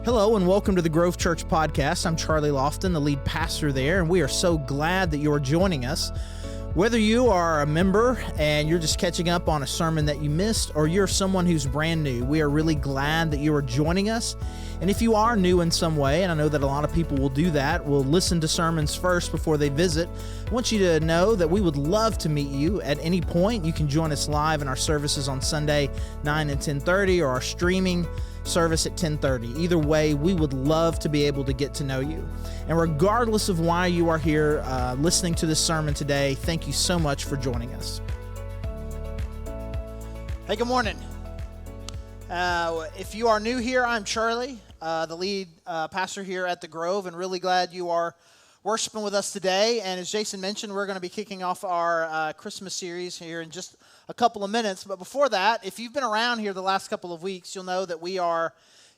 Hello and welcome to the Grove Church Podcast. I'm Charlie Lofton, the lead pastor there, and we are so glad that you're joining us. Whether you are a member and you're just catching up on a sermon that you missed, or you're someone who's brand new, we are really glad that you are joining us. And if you are new in some way, and I know that a lot of people will do that, will listen to sermons first before they visit, I want you to know that we would love to meet you at any point. You can join us live in our services on Sunday, 9 and 10:30, or our streaming service at 10:30. Either way, we would love to be able to get to know you. And regardless of why you are here listening to this sermon today, thank you so much for joining us. Hey, good morning. If you are new here, I'm Charlie, the lead pastor here at the Grove, and really glad you are worshiping with us today. And as Jason mentioned, we're going to be kicking off our Christmas series here in just a couple of minutes. But before that, if you've been around here the last couple of weeks, you'll know that we are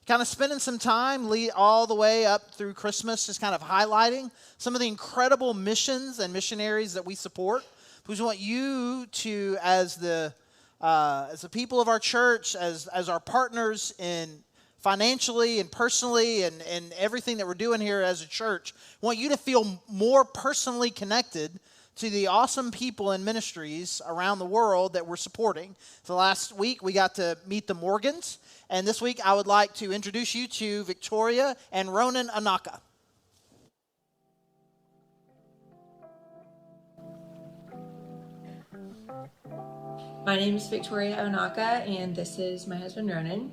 kind of spending some time all the way up through Christmas, just kind of highlighting some of the incredible missions and missionaries that we support. We want you to, as the people of our church, as our partners in financially and personally and everything that we're doing here as a church, want you to feel more personally connected to the awesome people and ministries around the world that we're supporting. So last week we got to meet the Morgans, and this week I would like to introduce you to Victoria and Ronan Anaka. My name is Victoria Onaka, and this is my husband, Ronan.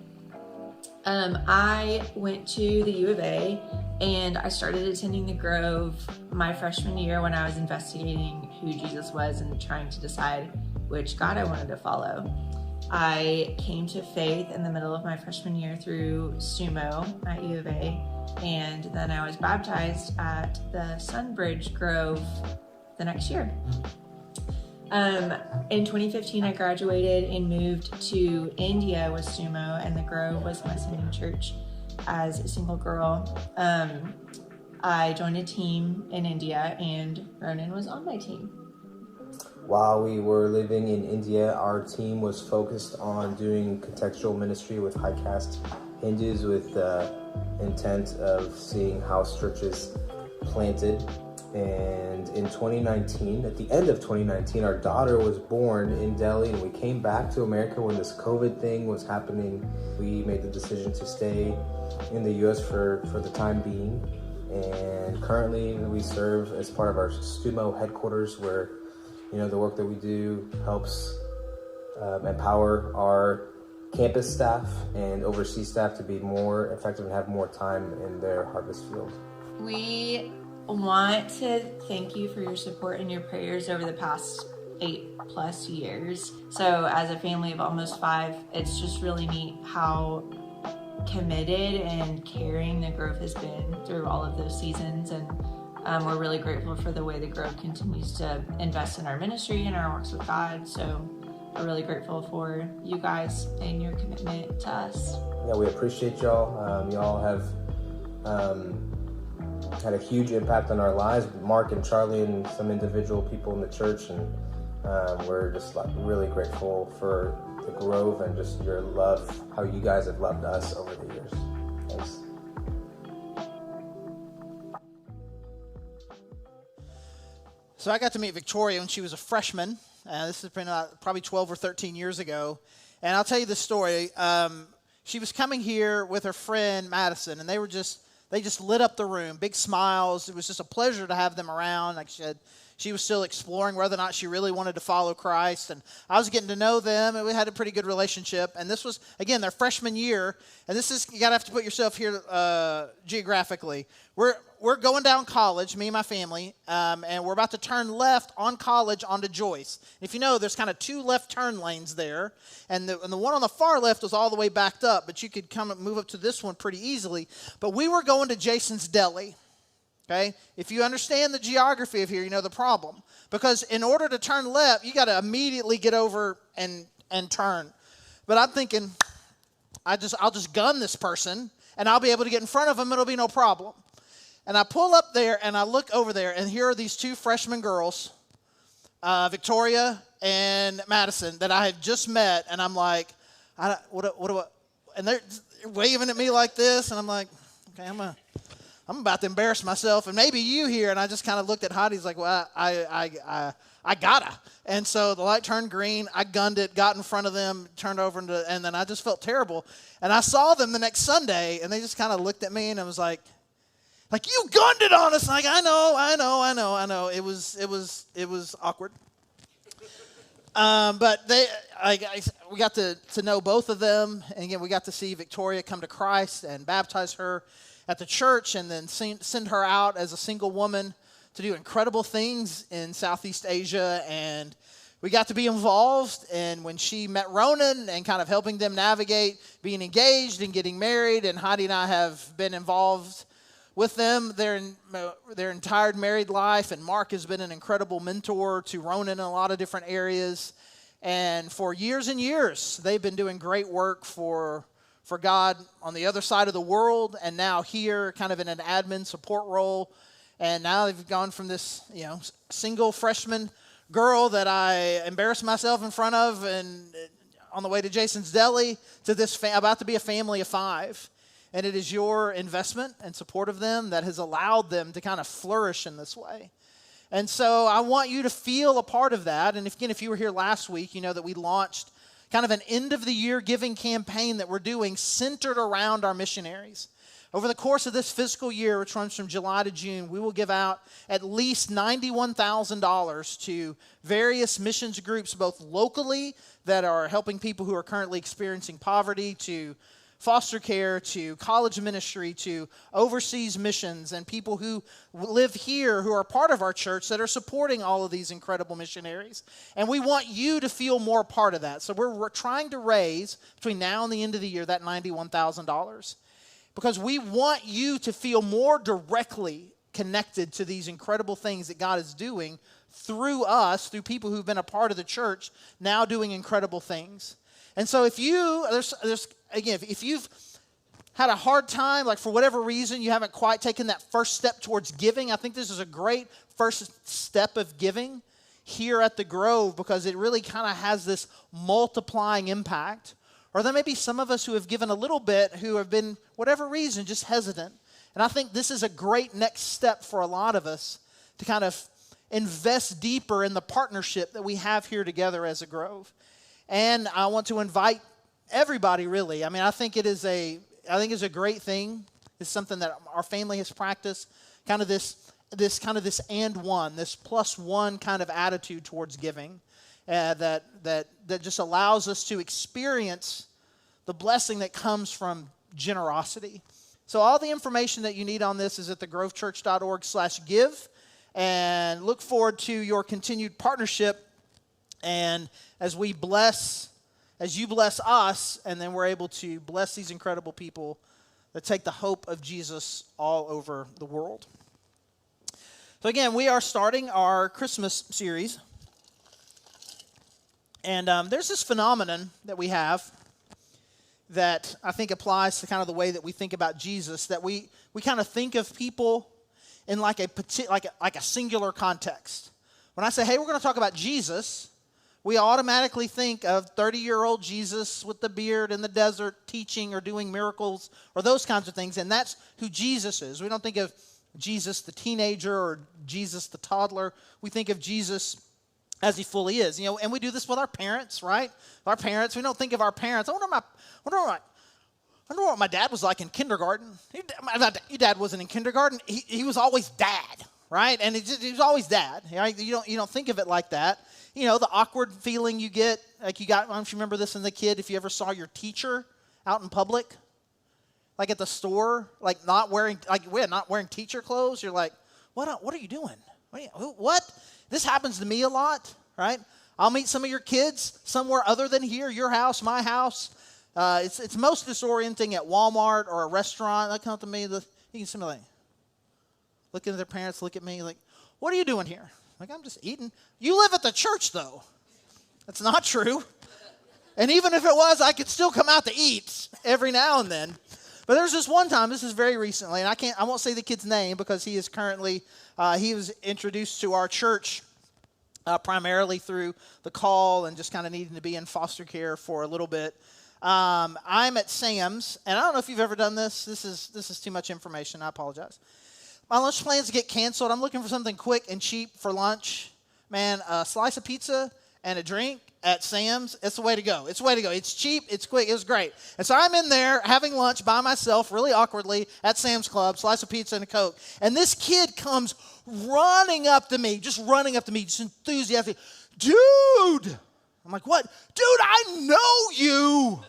I went to the U of A, and I started attending the Grove my freshman year when I was investigating who Jesus was and trying to decide which God I wanted to follow. I came to faith in the middle of my freshman year through SUMO at U of A, and then I was baptized at the Sunbridge Grove the next year. In 2015, I graduated and moved to India with SUMO, and the Grove was my sending church as a single girl. I joined a team in India, and Ronan was on my team. While we were living in India, our team was focused on doing contextual ministry with high caste Hindus with the intent of seeing house churches planted. And in 2019, at the end of 2019, our daughter was born in Delhi, and we came back to America when this COVID thing was happening. We made the decision to stay in the U.S. for the time being, and currently we serve as part of our SUMO headquarters, where the work that we do helps empower our campus staff and overseas staff to be more effective and have more time in their harvest field. We want to thank you for your support and your prayers over the past 8+ years. So as a family of almost 5, it's just really neat how committed and caring the Grove has been through all of those seasons, and we're really grateful for the way the Grove continues to invest in our ministry and our walks with God. So we're really grateful for you guys and your commitment to us. Yeah, we appreciate y'all. Y'all have had a huge impact on our lives, Mark and Charlie and some individual people in the church, and we're just really grateful for the Grove and just your love, how you guys have loved us over the years. Thanks. So I got to meet Victoria when she was a freshman. This has been probably 12 or 13 years ago. And I'll tell you the story. She was coming here with her friend Madison, and they just lit up the room, big smiles. It was just a pleasure to have them around. Like she was still exploring whether or not she really wanted to follow Christ, and I was getting to know them, and we had a pretty good relationship. And this was, again, their freshman year, and this is, you got to have to put yourself here geographically. We're going down college, me and my family, and we're about to turn left on college onto Joyce. If you know, there's kind of 2 left turn lanes there, and the one on the far left was all the way backed up, but you could move up to this one pretty easily. But we were going to Jason's Deli. Okay? If you understand the geography of here, you know the problem. Because in order to turn left, you got to immediately get over and turn. But I'm thinking, I'll just gun this person, and I'll be able to get in front of him, it'll be no problem. And I pull up there, and I look over there, and here are these 2 freshman girls, Victoria and Madison, that I had just met, and I'm like, what do I, and they're waving at me like this, and I'm like, Okay, I'm about to embarrass myself, and maybe you here. And I just kind of looked at Heidi. He's like, well, I gotta. And so the light turned green. I gunned it, got in front of them, turned over, and then I just felt terrible. And I saw them the next Sunday, and they just kind of looked at me, and I was like, you gunned it on us. Like, I know. It was awkward. But we got to know both of them, and again, we got to see Victoria come to Christ and baptize her at the church, and then send her out as a single woman to do incredible things in Southeast Asia. And we got to be involved in when she met Ronan and kind of helping them navigate being engaged and getting married. And Heidi and I have been involved with them their entire married life. And Mark has been an incredible mentor to Ronan in a lot of different areas. And for years and years, they've been doing great work for God on the other side of the world, and now here kind of in an admin support role. And now they've gone from this, single freshman girl that I embarrassed myself in front of and on the way to Jason's Deli to this about to be a family of 5. And it is your investment and support of them that has allowed them to kind of flourish in this way. And so I want you to feel a part of that. And if you were here last week, you know that we launched kind of an end-of-the-year giving campaign that we're doing centered around our missionaries. Over the course of this fiscal year, which runs from July to June, we will give out at least $91,000 to various missions groups, both locally that are helping people who are currently experiencing poverty, to foster care, to college ministry, to overseas missions, and people who live here who are part of our church that are supporting all of these incredible missionaries. And we want you to feel more part of that. So we're trying to raise, between now and the end of the year, that $91,000. Because we want you to feel more directly connected to these incredible things that God is doing through us, through people who've been a part of the church, now doing incredible things. And so if you've had a hard time, like for whatever reason, you haven't quite taken that first step towards giving, I think this is a great first step of giving here at the Grove, because it really kind of has this multiplying impact. Or there may be some of us who have given a little bit who have been, whatever reason, just hesitant. And I think this is a great next step for a lot of us to kind of invest deeper in the partnership that we have here together as a Grove. And I want to invite everybody, really. I mean, I think it's a great thing. It's something that our family has practiced. Kind of this and one, this plus one kind of attitude towards giving, that just allows us to experience the blessing that comes from generosity. So all the information that you need on this is at thegrovechurch.org/give, and look forward to your continued partnership. And as you bless us, and then we're able to bless these incredible people that take the hope of Jesus all over the world. So again, we are starting our Christmas series. And there's this phenomenon that we have that I think applies to kind of the way that we think about Jesus, that we kind of think of people in like a singular context. When I say, hey, we're going to talk about Jesus, we automatically think of 30-year-old Jesus with the beard in the desert teaching or doing miracles or those kinds of things, and that's who Jesus is. We don't think of Jesus the teenager or Jesus the toddler. We think of Jesus as he fully is. And we do this with our parents, right? Our parents, we don't think of our parents. I wonder what my dad was like in kindergarten. Your dad wasn't in kindergarten. He was always dad, right? And he was always dad. Right? You don't think of it like that. The awkward feeling you get, like you got, I don't know if you remember this as a kid, if you ever saw your teacher out in public, like at the store, like not wearing teacher clothes. You're like, what are you doing? What? This happens to me a lot, right? I'll meet some of your kids somewhere other than here, your house, my house. It's most disorienting at Walmart or a restaurant. They come up to me, you can see me like, looking at their parents, look at me like, what are you doing here? Like, I'm just eating. You live at the church, though. That's not true. And even if it was, I could still come out to eat every now and then. But there's this one time, this is very recently, and I won't say the kid's name because he is currently, he was introduced to our church primarily through the call and just kind of needing to be in foster care for a little bit. I'm at Sam's, and I don't know if you've ever done this. This is too much information. I apologize. My lunch plans get canceled. I'm looking for something quick and cheap for lunch. Man, a slice of pizza and a drink at Sam's, it's the way to go. It's the way to go. It's cheap. It's quick. It was great. And so I'm in there having lunch by myself, really awkwardly, at Sam's Club, slice of pizza and a Coke. And this kid comes running up to me, just enthusiastic. Dude! I'm like, what? Dude, I know you.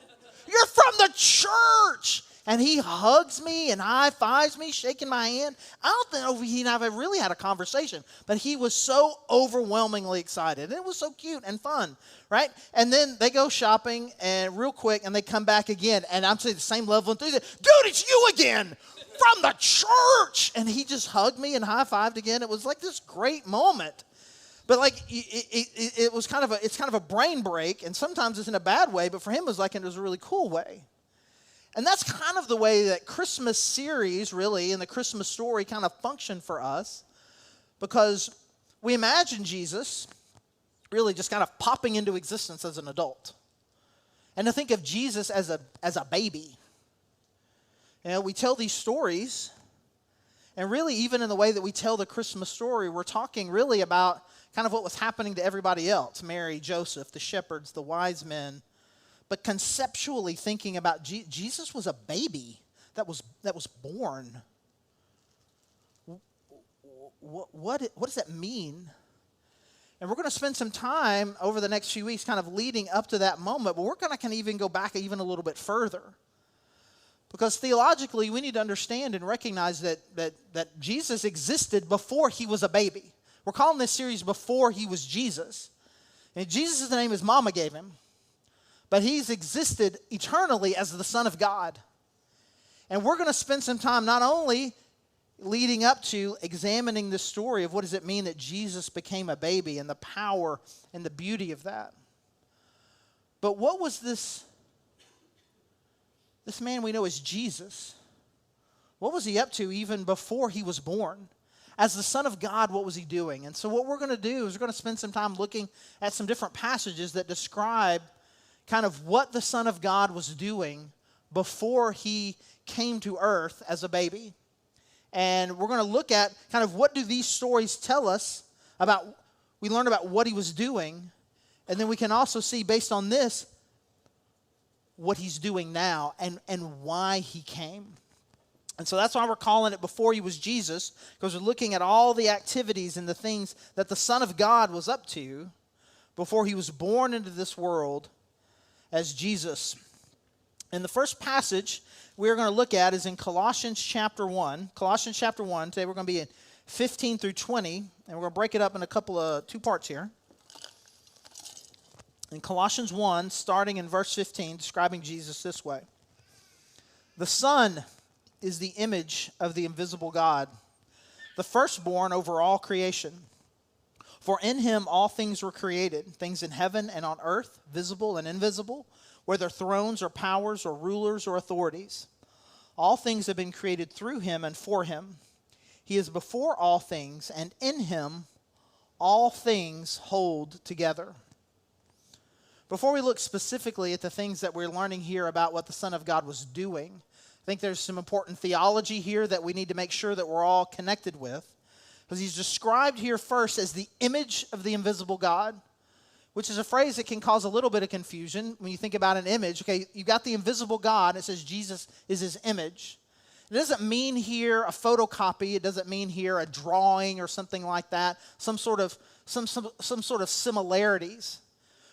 You're from the church. And he hugs me and high-fives me, shaking my hand. I don't know if he and I have really had a conversation, but he was so overwhelmingly excited. And it was so cute and fun, right? And then they go shopping and real quick, and they come back again. And I'm saying the same level of enthusiasm. Dude, it's you again from the church. And he just hugged me and high-fived again. It was like this great moment. But like it was kind of a brain break, and sometimes it's in a bad way, but for him it was a really cool way. And that's kind of the way that Christmas series really and the Christmas story kind of function for us, because we imagine Jesus really just kind of popping into existence as an adult. And to think of Jesus as a baby. You know, we tell these stories, and really even in the way that we tell the Christmas story, we're talking really about kind of what was happening to everybody else, Mary, Joseph, the shepherds, the wise men. But conceptually thinking about Jesus was a baby that was born. What does that mean? And we're going to spend some time over the next few weeks kind of leading up to that moment, but we're going to even go back even a little bit further. Because theologically, we need to understand and recognize that Jesus existed before he was a baby. We're calling this series Before He Was Jesus. And Jesus is the name his mama gave him. But he's existed eternally as the Son of God. And we're going to spend some time not only leading up to examining the story of what does it mean that Jesus became a baby and the power and the beauty of that. But what was this man we know as Jesus? What was he up to even before he was born? As the Son of God, what was he doing? And so what we're going to do is we're going to spend some time looking at some different passages that describe kind of what the Son of God was doing before he came to earth as a baby. And we're going to look at kind of what do these stories tell us about, we learn about what he was doing, and then we can also see based on this what he's doing now and why he came. And so that's why we're calling it Before He Was Jesus, because we're looking at all the activities and the things that the Son of God was up to before he was born into this world as Jesus. And the first passage we're going to look at is in Colossians chapter 1. Colossians chapter 1. Today we're going to be in 15 through 20, and we're going to break it up in two parts here. In Colossians 1, starting in verse 15, describing Jesus this way. The Son is the image of the invisible God, the firstborn over all creation. For in him all things were created, things in heaven and on earth, visible and invisible, whether thrones or powers or rulers or authorities. All things have been created through him and for him. He is before all things, and in him all things hold together. Before we look specifically at the things that we're learning here about what the Son of God was doing, I think there's some important theology here that we need to make sure that we're all connected with. Because he's described here first as the image of the invisible God, which is a phrase that can cause a little bit of confusion when you think about an image. Okay, you've got the invisible God. It says Jesus is his image. It doesn't mean here a photocopy. It doesn't mean here a drawing or something like that. Some sort of similarities.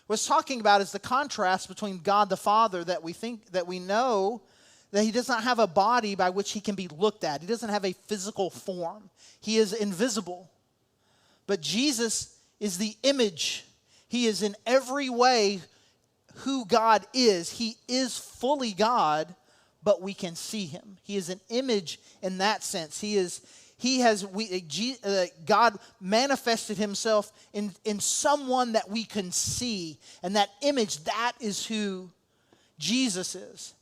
What it's talking about is the contrast between God the Father that we know that he does not have a body by which he can be looked at. He doesn't have a physical form. He is invisible. But Jesus is the image. He is in every way who God is. He is fully God, but we can see him. He is an image in that sense. God manifested himself in someone that we can see. And that image, that is who Jesus is.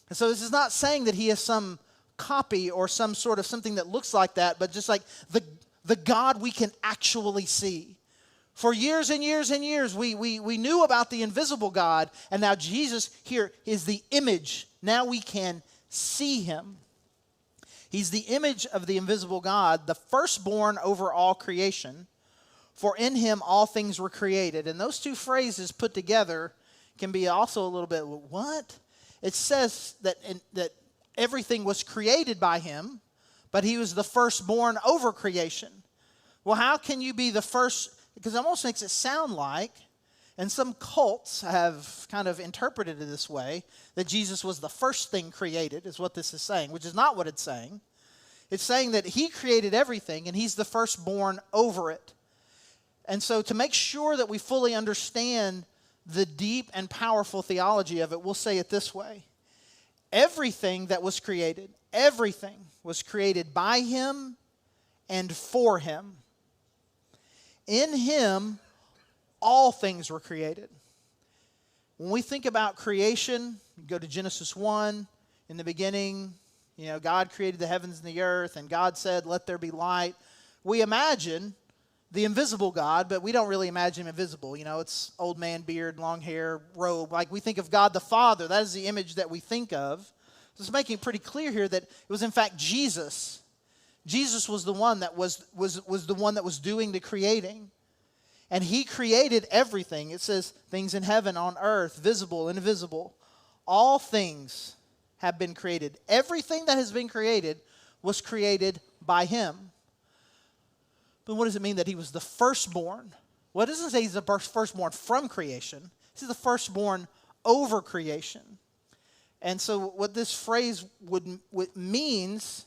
And so this is not saying that he is some copy or some sort of something that looks like that, but just like the God we can actually see. For years and years and years, we knew about the invisible God, and now Jesus here is the image. Now we can see him. He's the image of the invisible God, the firstborn over all creation. For in him all things were created. And those two phrases put together can be also a little bit, what? It says that everything was created by him, but he was the firstborn over creation. Well, how can you be the first? Because it almost makes it sound like, and some cults have kind of interpreted it this way, that Jesus was the first thing created, is what this is saying, which is not what it's saying. It's saying that he created everything, and he's the firstborn over it. And so to make sure that we fully understand the deep and powerful theology of it, we'll say it this way. Everything that was created, everything was created by him and for him. In him, all things were created. When we think about creation, you go to Genesis 1, in the beginning, God created the heavens and the earth, and God said, let there be light. We imagine the invisible God, but we don't really imagine him invisible. It's old man, beard, long hair, robe. Like we think of God the Father. That is the image that we think of. So it's making it pretty clear here that it was in fact Jesus. Jesus was the one that was the one that was doing the creating. And he created everything. It says things in heaven, on earth, visible and invisible. All things have been created. Everything that has been created was created by him. But what does it mean that he was the firstborn? Well, it doesn't say he's the firstborn from creation. He's the firstborn over creation. And so what this phrase would means,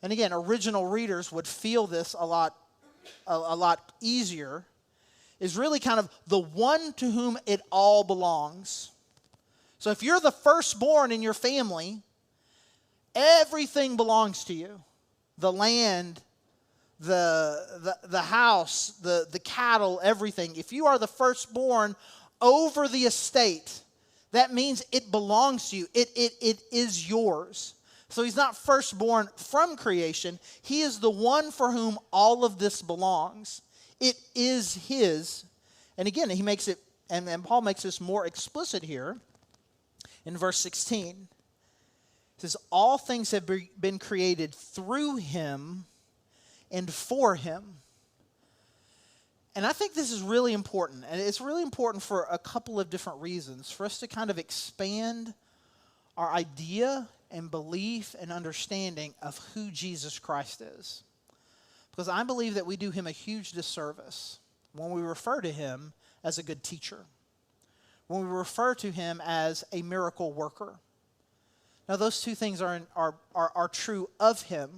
and again, original readers would feel this a lot easier, is really kind of the one to whom it all belongs. So if you're the firstborn in your family, everything belongs to you. The land, the house, the cattle, everything. If you are the firstborn over the estate, that means it belongs to you. It is yours. So he's not firstborn from creation. He is the one for whom all of this belongs. It is his. And again, he makes it, and Paul makes this more explicit here in verse 16. It says, all things have been created through him and for him. And I think this is really important. And it's really important for a couple of different reasons. For us to kind of expand our idea and belief and understanding of who Jesus Christ is. Because I believe that we do him a huge disservice when we refer to him as a good teacher. When we refer to him as a miracle worker. Now those two things are true of him.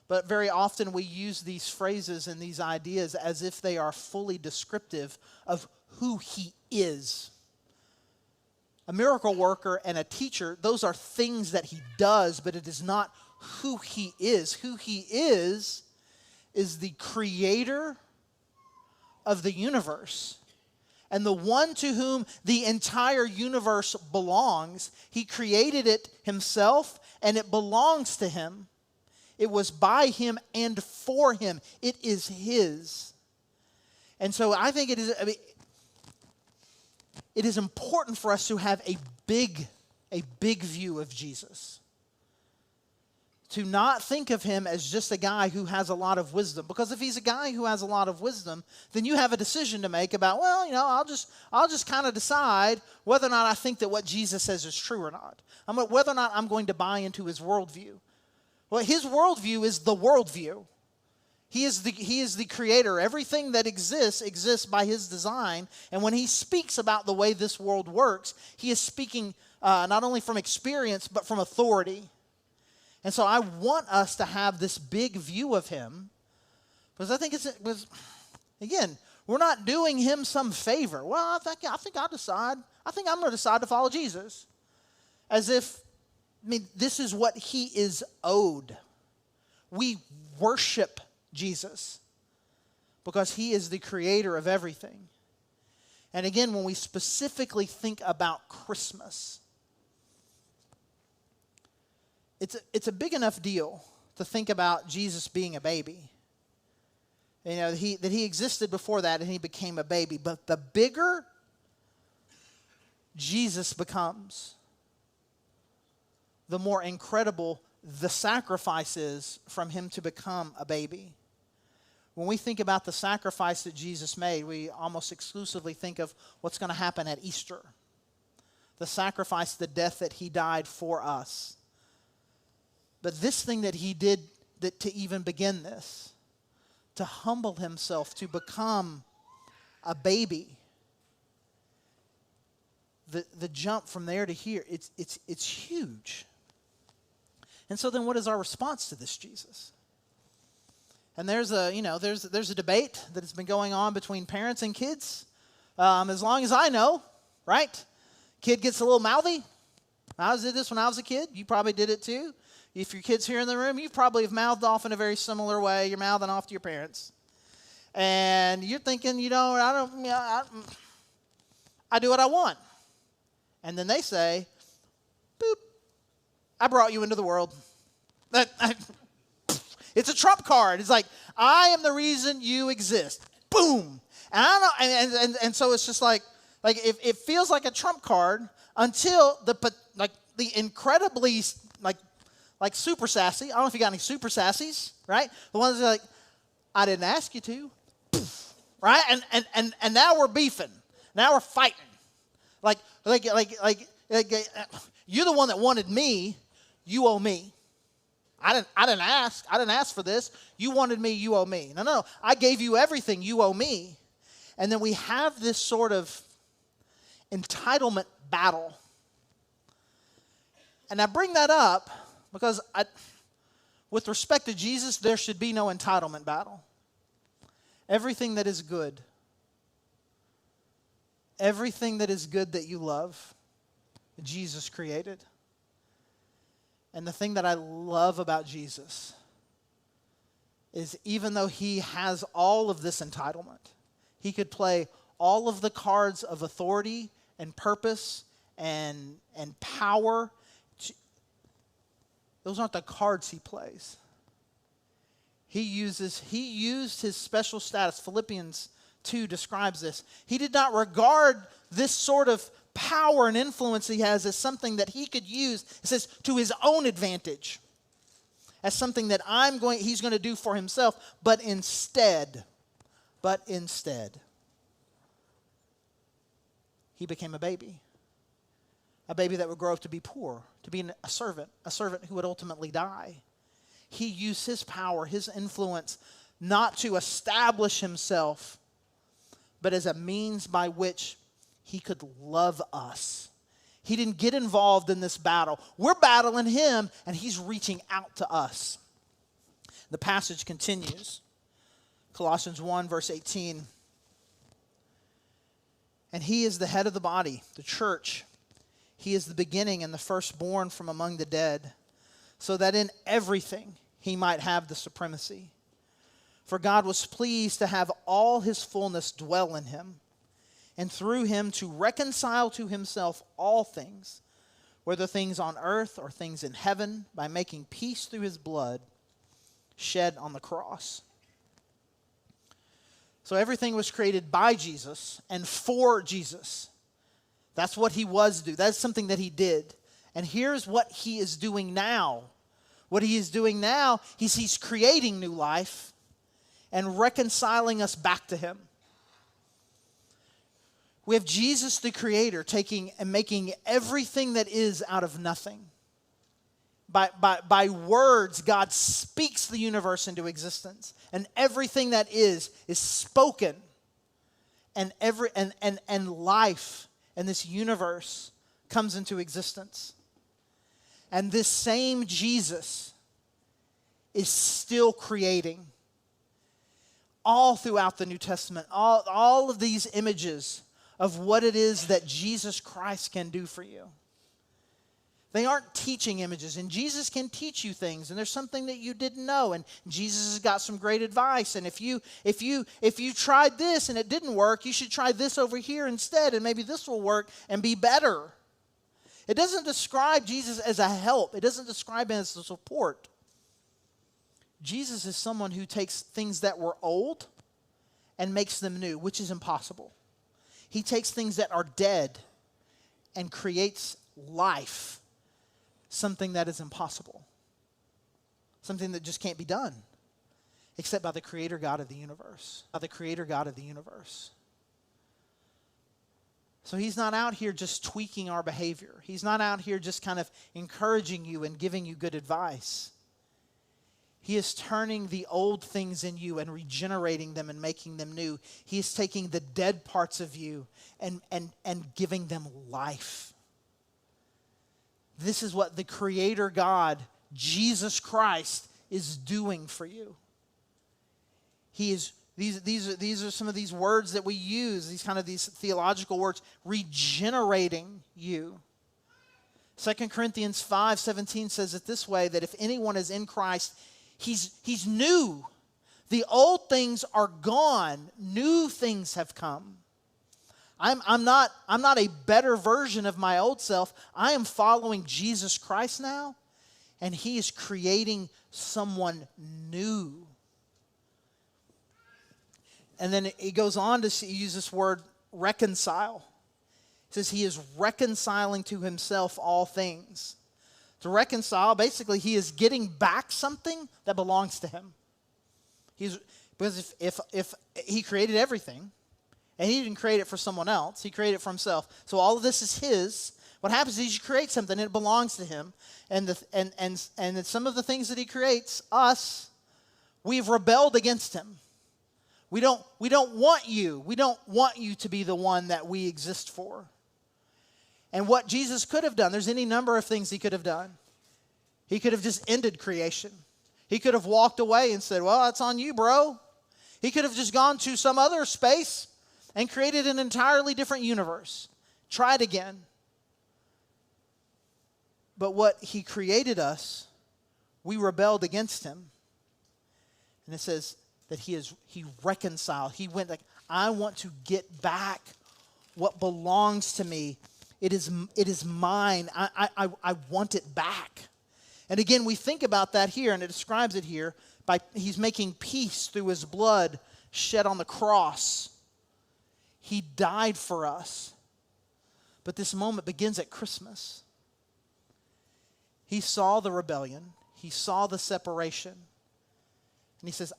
But very often we use these phrases and these ideas as if they are fully descriptive of who he is. A miracle worker and a teacher, those are things that he does, but it is not who he is. Who he is the creator of the universe. And the one to whom the entire universe belongs. He created it himself, and it belongs to him. It was by him and for him. It is his. And so I think it is important for us to have a big view of Jesus. To not think of him as just a guy who has a lot of wisdom. Because if he's a guy who has a lot of wisdom, then you have a decision to make about, I'll just kind of decide whether or not I think that what Jesus says is true or not. Whether or not I'm going to buy into his worldview. Well, his worldview is the worldview. He is the creator. Everything that exists by his design. And when he speaks about the way this world works, he is speaking not only from experience, but from authority. And so I want us to have this big view of him, because I think again, we're not doing him some favor. Well, I think I'm going to decide to follow Jesus. As if, this is what he is owed. We worship Jesus because he is the creator of everything. And again, when we specifically think about Christmas, it's a big enough deal to think about Jesus being a baby. that he existed before that and he became a baby. But the bigger Jesus becomes, the more incredible the sacrifice is from him to become a baby. When we think about the sacrifice that Jesus made, we almost exclusively think of what's going to happen at Easter. The sacrifice, the death that he died for us. But this thing that he did to even begin this, to humble himself, to become a baby, the jump from there to here, it's huge. And so then what is our response to this Jesus? And there's a debate that has been going on between parents and kids. As long as I know, right? Kid gets a little mouthy. I did this when I was a kid. You probably did it too. If your kid's here in the room, you probably have mouthed off in a very similar way. You're mouthing off to your parents. And you're thinking, I do what I want. And then they say, boop, I brought you into the world. It's a trump card. It's like, I am the reason you exist. Boom. And I don't know, and so it's just like it feels like a trump card until the incredibly like super sassy. I don't know if you got any super sassies, right? The ones that are like, I didn't ask you to. Right? And now we're beefing. Now we're fighting. Like you're the one that wanted me, you owe me. I didn't ask for this. You wanted me, you owe me. No. I gave you everything, you owe me. And then we have this sort of entitlement battle. And I bring that up because with respect to Jesus, there should be no entitlement battle. Everything that is good, everything that is good that you love, Jesus created. And the thing that I love about Jesus is even though he has all of this entitlement, he could play all of the cards of authority and purpose and power. Those aren't the cards he plays. He used his special status. Philippians 2 describes this. He did not regard this sort of power and influence he has as something that he could use, it says, to his own advantage, as something that he's going to do for himself, but instead, he became a baby that would grow up to be poor, to be a servant who would ultimately die. He used his power, his influence, not to establish himself, but as a means by which he could love us. He didn't get involved in this battle. We're battling him, and he's reaching out to us. The passage continues. Colossians 1, verse 18. And he is the head of the body, the church. He is the beginning and the firstborn from among the dead, so that in everything he might have the supremacy. For God was pleased to have all his fullness dwell in him, and through him to reconcile to himself all things, whether things on earth or things in heaven, by making peace through his blood shed on the cross. So everything was created by Jesus and for Jesus. That's what he was doing. That's something that he did. And here's what he is doing now. What he is doing now is he's creating new life and reconciling us back to him. We have Jesus the Creator taking and making everything that is out of nothing. By words, God speaks the universe into existence. And everything that is spoken. And life in this universe comes into existence. And this same Jesus is still creating. All throughout the New Testament, all of these images of what it is that Jesus Christ can do for you. They aren't teaching images, and Jesus can teach you things, and there's something that you didn't know, and Jesus has got some great advice, and if you tried this and it didn't work, you should try this over here instead, and maybe this will work and be better. It doesn't describe Jesus as a help. It doesn't describe him as a support. Jesus is someone who takes things that were old and makes them new, which is impossible. He takes things that are dead and creates life, something that is impossible, something that just can't be done, except by the Creator God of the universe, by the Creator God of the universe. So he's not out here just tweaking our behavior. He's not out here just kind of encouraging you and giving you good advice. He is turning the old things in you and regenerating them and making them new. He is taking the dead parts of you and giving them life. This is what the Creator God, Jesus Christ, is doing for you. He is, these are some of these words that we use, these theological words, regenerating you. 2 Corinthians 5:17 says it this way, that if anyone is in Christ, he's new. The old things are gone. New things have come. I'm not a better version of my old self. I am following Jesus Christ now, and he is creating someone new. And then he goes on to use this word reconcile. He says he is reconciling to himself all things. To reconcile, basically, he is getting back something that belongs to him. Because if he created everything, and he didn't create it for someone else, he created it for himself. So all of this is his. What happens is you create something and it belongs to him. And some of the things that he creates, us, we've rebelled against him. We don't want you. We don't want you to be the one that we exist for. And what Jesus could have done, there's any number of things he could have done. He could have just ended creation. He could have walked away and said, well, that's on you, bro. He could have just gone to some other space and created an entirely different universe. Tried again. But what he created us, we rebelled against him. And it says that he reconciled. He went like, I want to get back what belongs to me. It is mine. I want it back. And again, we think about that here, and it describes it here by he's making peace through his blood shed on the cross. He died for us. But this moment begins at Christmas. He saw the rebellion. He saw the separation. And he says,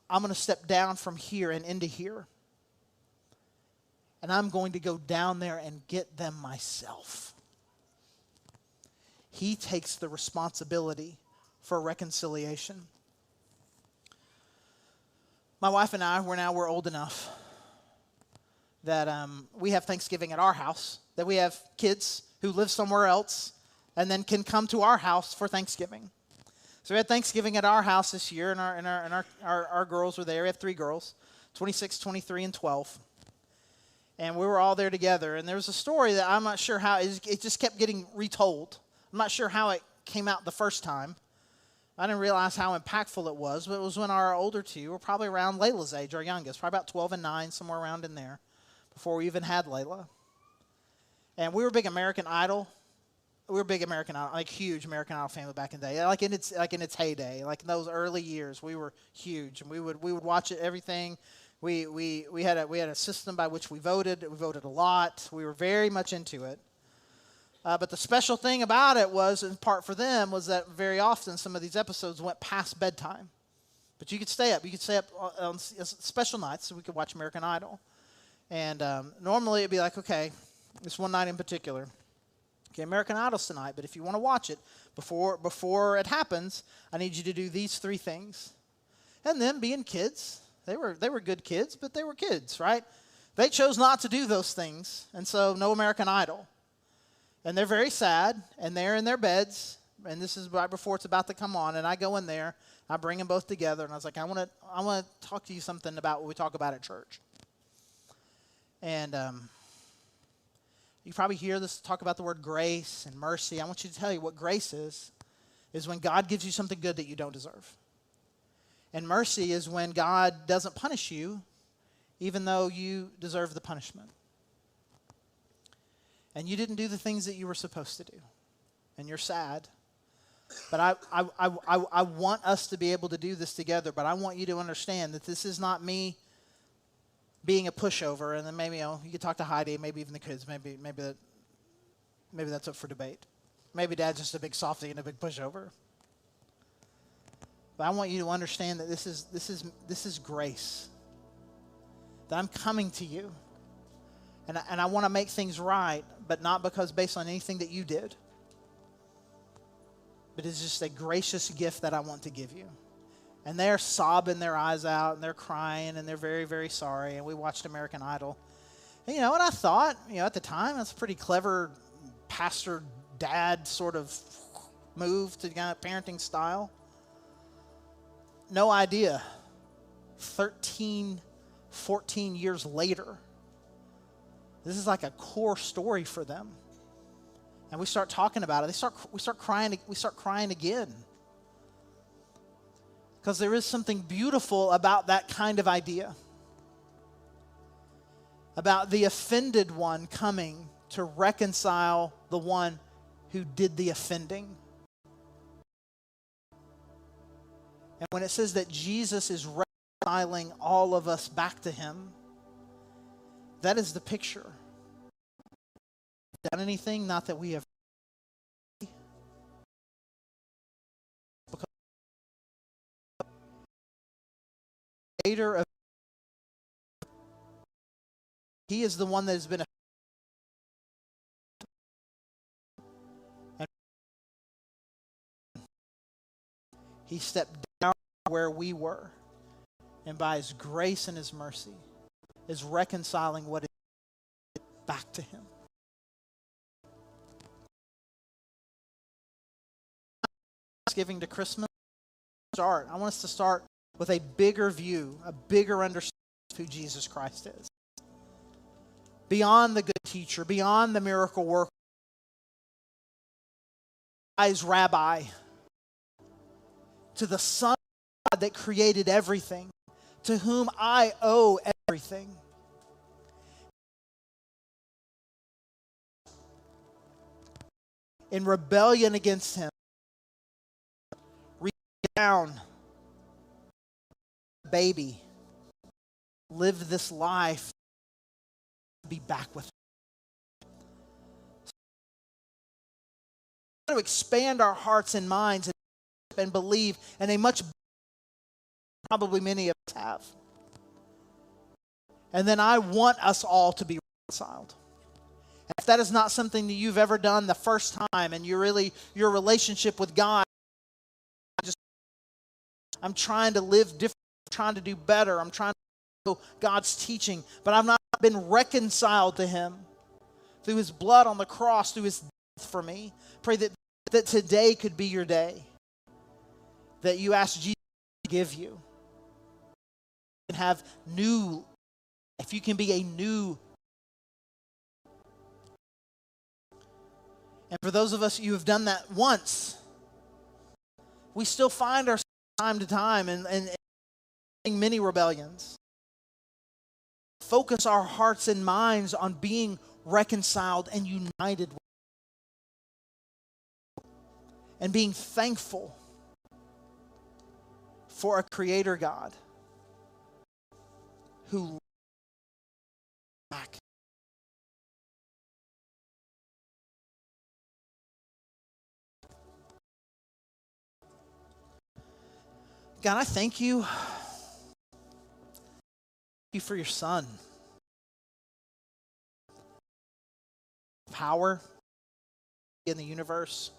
I'm going to step down from here and into here. And I'm going to go down there and get them myself. He takes the responsibility for reconciliation. My wife and I, we're old enough that we have Thanksgiving at our house, that we have kids who live somewhere else and then can come to our house for Thanksgiving. So we had Thanksgiving at our house this year, and our girls were there. We have 3 girls, 26, 23, and 12. And we were all there together. And there was a story that I'm not sure how, it just kept getting retold. I'm not sure how it came out the first time. I didn't realize how impactful it was, but it was when our older 2 were probably around Layla's age, our youngest, probably about 12 and 9, somewhere around in there, before we even had Layla. And we were big American Idol. We were big American Idol, like huge American Idol family back in the day, like in its heyday, like in those early years, we were huge, and we would watch it, everything. We had a system by which we voted. We voted a lot. We were very much into it. But the special thing about it was, in part for them, was that very often some of these episodes went past bedtime, but you could stay up. You could stay up on special nights so we could watch American Idol. And normally it'd be like, okay, this one night in particular. Okay, American Idol's tonight, but if you want to watch it, before it happens, I need you to do these 3 things. And then being kids, they were good kids, but they were kids, right? They chose not to do those things, and so no American Idol. And they're very sad, and they're in their beds, and this is right before it's about to come on, and I go in there, I bring them both together, and I was like, I want to talk to you something about what we talk about at church. And you probably hear this talk about the word grace and mercy. I want you to tell you what grace is when God gives you something good that you don't deserve. And mercy is when God doesn't punish you, even though you deserve the punishment. And you didn't do the things that you were supposed to do. And you're sad. But I want us to be able to do this together, but I want you to understand that this is not me being a pushover, and then maybe, you could talk to Heidi, maybe even the kids, maybe that's up for debate. Maybe Dad's just a big softie and a big pushover. But I want you to understand that this is grace. That I'm coming to you. And I want to make things right, but not because based on anything that you did. But it's just a gracious gift that I want to give you. And they're sobbing their eyes out, and they're crying, and they're very, very sorry. And we watched American Idol. And you know what I thought? At the time, that's a pretty clever pastor dad sort of move to kind of parenting style. No idea. 13, 14 years later, this is like a core story for them. And we start talking about it. We start crying again. Because there is something beautiful about that kind of idea. About the offended one coming to reconcile the one who did the offending. And when it says that Jesus is reconciling all of us back to him, that is the picture. Done anything? Not that we have. Because creator of, he is the one that has been. And he stepped down where we were, and by his grace and his mercy, is reconciling what is back to him. Thanksgiving to Christmas, I want us to start with a bigger view, a bigger understanding of who Jesus Christ is. Beyond the good teacher, beyond the miracle worker, wise rabbi, to the Son of God that created everything, to whom I owe everything. In rebellion against him, down, baby, live this life, be back with him. So to expand our hearts and minds and believe in a much probably many of us have. And then I want us all to be reconciled. And if that is not something that you've ever done the first time, and your relationship with God, I'm trying to live different, I'm trying to do better, I'm trying to follow God's teaching, but I've not been reconciled to him through his blood on the cross, through his death for me. Pray that today could be your day, that you ask Jesus to give you. You can have new life. You can be a new. And for those of us who have done that once, we still find ourselves time to time and many rebellions. Focus our hearts and minds on being reconciled and united with, and being thankful for a creator God who back. God, I thank you. Thank you for your Son. Power in the universe.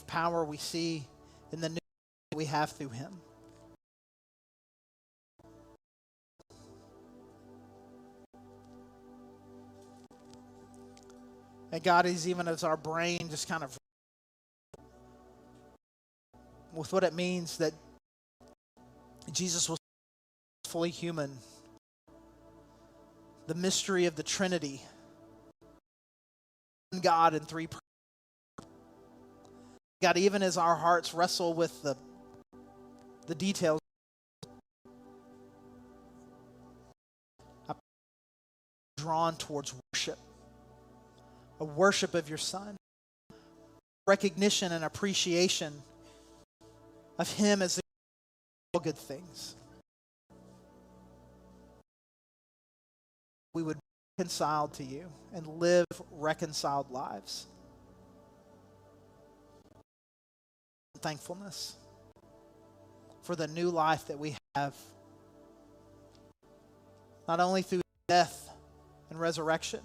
Power we see in the news that we have through him. And God, is even as our brain just kind of with what it means that Jesus was fully human. The mystery of the Trinity. God in three persons. God, even as our hearts wrestle with the details, I'm drawn towards worship. a worship of your Son, recognition and appreciation of Him as the all good things. We would be reconciled to you and live reconciled lives. Thankfulness for the new life that we have, not only through death and resurrection,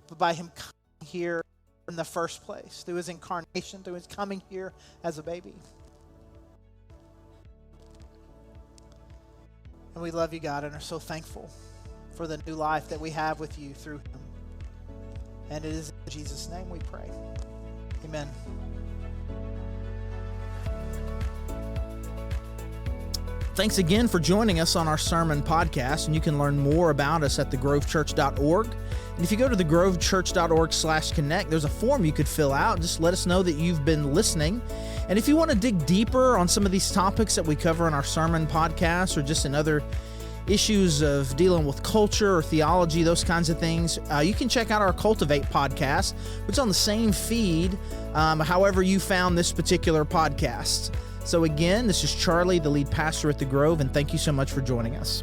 but by Him coming here in the first place, through His incarnation, through His coming here as a baby. And we love you, God, and are so thankful for the new life that we have with you through Him. And it is in Jesus' name we pray. Amen. Thanks again for joining us on our sermon podcast, and you can learn more about us at thegrovechurch.org. And if you go to thegrovechurch.org/connect, there's a form you could fill out. Just let us know that you've been listening. And if you want to dig deeper on some of these topics that we cover in our sermon podcast, or just in other issues of dealing with culture or theology, those kinds of things, you can check out our Cultivate podcast, which is on the same feed, however you found this particular podcast. So again, this is Charlie, the lead pastor at The Grove, and thank you so much for joining us.